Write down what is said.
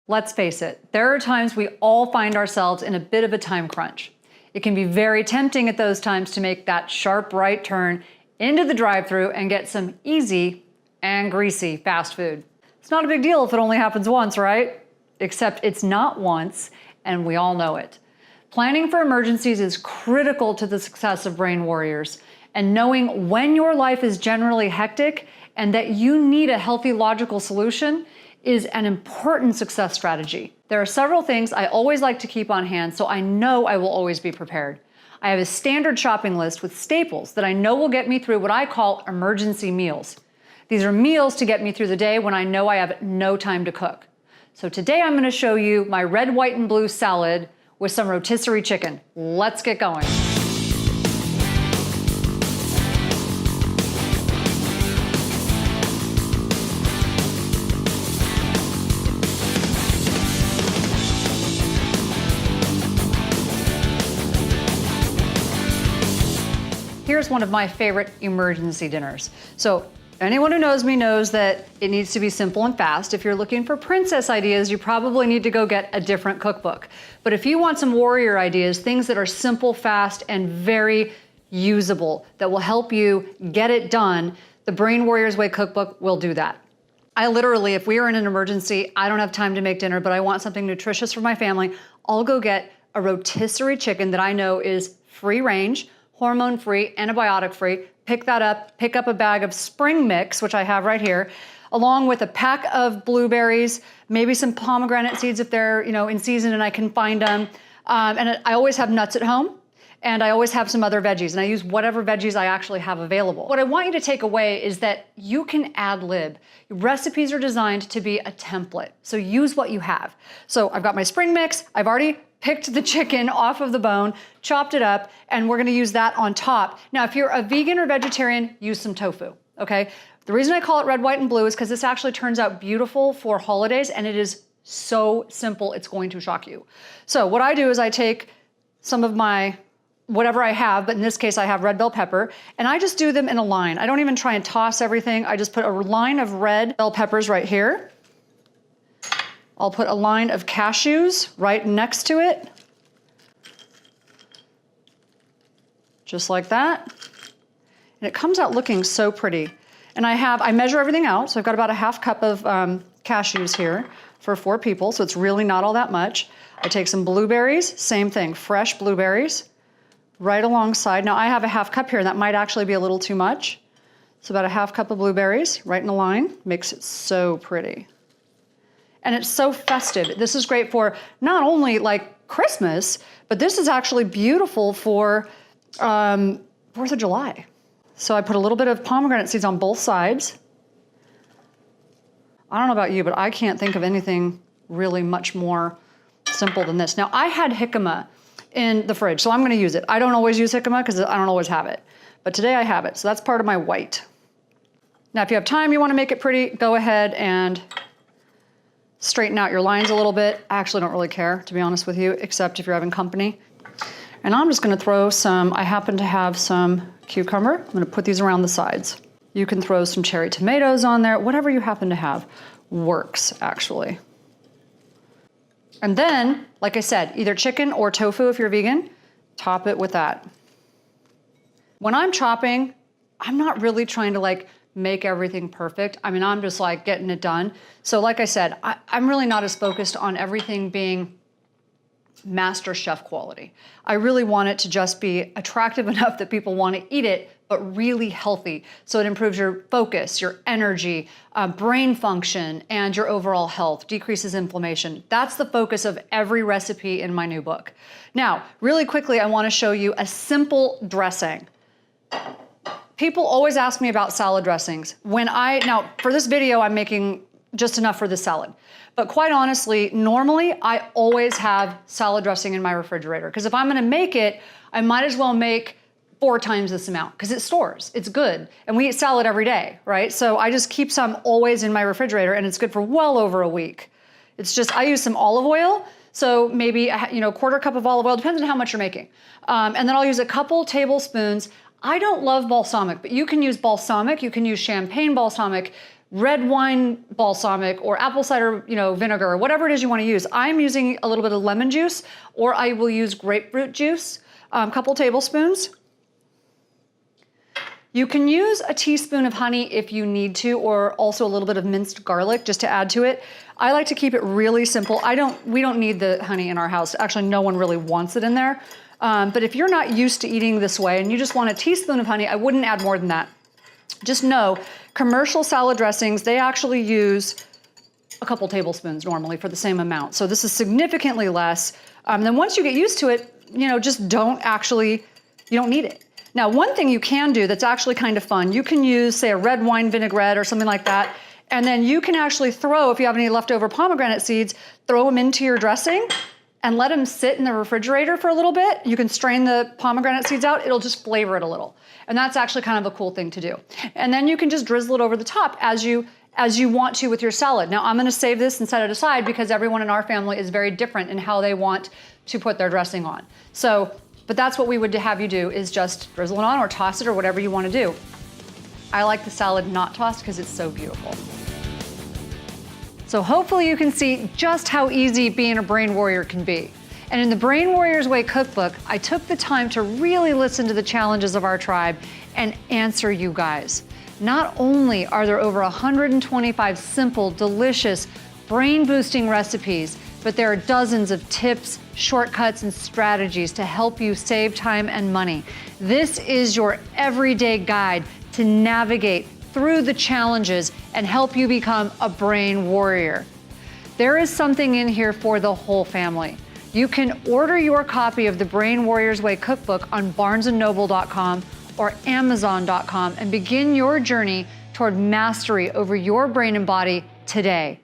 Let's face it, there are times we all find ourselves in a bit of a time crunch. It can be very tempting at those times to make that sharp right turn into the drive-thru and get some easy and greasy fast food. It's not a big deal if it only happens once, right? Except it's not once, and we all know it. Planning for emergencies is critical to the success of Brain Warriors, and knowing when your life is generally hectic and that you need a healthy, logical solution is an important success strategy. There are several things I always like to keep on hand so I know I will always be prepared. I have a standard shopping list with staples that I know will get me through what I call emergency meals. These are meals to get me through the day when I know I have no time to cook. So today I'm going to show you my red, white, and blue salad with some rotisserie chicken. Let's get going. Here's one of my favorite emergency dinners. So anyone who knows me knows that it needs to be simple and fast. If you're looking for princess ideas, you probably need to go get a different cookbook. But if you want some warrior ideas, things that are simple, fast, and very usable, that will help you get it done, the Brain Warriors Way cookbook will do that. I literally, if we are in an emergency, I don't have time to make dinner, but I want something nutritious for my family, I'll go get a rotisserie chicken that I know is free range, hormone-free, antibiotic-free. Pick that up, pick up a bag of spring mix, which I have right here, along with a pack of blueberries, maybe some pomegranate seeds if they're in season and I can find them. And I always have nuts at home, and I always have some other veggies, and I use whatever veggies I actually have available. What I want you to take away is that you can ad lib. Recipes are designed to be a template, so use what you have. So I've got my spring mix, I've already picked the chicken off of the bone, chopped it up, and we're gonna use that on top. Now, if you're a vegan or vegetarian, use some tofu, okay? The reason I call it red, white, and blue is because this actually turns out beautiful for holidays, and it is so simple, it's going to shock you. So what I do is I take some of my, whatever I have, but in this case I have red bell pepper, and I just do them in a line. I don't even try and toss everything. I just put a line of red bell peppers right here. I'll put a line of cashews right next to it. Just like that. And it comes out looking so pretty. And I measure everything out, so I've got about a half cup of cashews here for 4 people, so it's really not all that much. I take some blueberries, same thing, fresh blueberries, right alongside. Now I have a half cup here, and that might actually be a little too much. So about a half cup of blueberries, right in a line, makes it so pretty. And it's so festive. This is great for not only like Christmas, but this is actually beautiful for 4th of July. So I put a little bit of pomegranate seeds on both sides. I don't know about you, but I can't think of anything really much more simple than this. Now I had jicama in the fridge, so I'm gonna use it. I don't always use jicama because I don't always have it, but today I have it. So that's part of my white. Now if you have time, you wanna make it pretty, go ahead and straighten out your lines a little bit. I actually don't really care, to be honest with you, except if you're having company. And I'm just gonna throw some, I happen to have some cucumber. I'm gonna put these around the sides. You can throw some cherry tomatoes on there. Whatever you happen to have works, actually. And then, like I said, either chicken or tofu if you're vegan, top it with that. When I'm chopping, I'm not really trying to make everything perfect. I mean, I'm just getting it done. So like I said, I'm really not as focused on everything being master chef quality. I really want it to just be attractive enough that people want to eat it, but really healthy. So it improves your focus, your energy, brain function, and your overall health, decreases inflammation. That's the focus of every recipe in my new book. Now, really quickly, I want to show you a simple dressing. People always ask me about salad dressings. Now for this video, I'm making just enough for the salad. But quite honestly, normally I always have salad dressing in my refrigerator, because if I'm gonna make it, I might as well make 4 times this amount, because it stores, it's good. And we eat salad every day, right? So I just keep some always in my refrigerator, and it's good for well over a week. It's just, I use some olive oil, so maybe a quarter cup of olive oil, depends on how much you're making. And then I'll use a couple tablespoons. I don't love balsamic, but you can use balsamic, you can use champagne balsamic. red wine balsamic or apple cider, vinegar, or whatever it is you want to use. I'm using a little bit of lemon juice, or I will use grapefruit juice, a couple tablespoons. You can use a teaspoon of honey if you need to, or also a little bit of minced garlic just to add to it. I like to keep it really simple. We don't need the honey in our house. Actually, no one really wants it in there. But if you're not used to eating this way and you just want a teaspoon of honey, I wouldn't add more than that. Just know, commercial salad dressings, they actually use a couple tablespoons normally for the same amount. So this is significantly less. Then once you get used to it, just you don't need it. Now, one thing you can do that's actually kind of fun, you can use, say, a red wine vinaigrette or something like that, and then you can actually throw, if you have any leftover pomegranate seeds, throw them into your dressing and let them sit in the refrigerator for a little bit. You can strain the pomegranate seeds out, it'll just flavor it a little. And that's actually kind of a cool thing to do. And then you can just drizzle it over the top as you want to with your salad. Now, I'm gonna save this and set it aside because everyone in our family is very different in how they want to put their dressing on. But that's what we would have you do, is just drizzle it on or toss it or whatever you want to do. I like the salad not tossed because it's so beautiful. So hopefully you can see just how easy being a brain warrior can be. And in the Brain Warrior's Way cookbook, I took the time to really listen to the challenges of our tribe and answer you guys. Not only are there over 125 simple, delicious, brain-boosting recipes, but there are dozens of tips, shortcuts, and strategies to help you save time and money. This is your everyday guide to navigate through the challenges and help you become a brain warrior. There is something in here for the whole family. You can order your copy of the Brain Warrior's Way cookbook on barnesandnoble.com or amazon.com and begin your journey toward mastery over your brain and body today.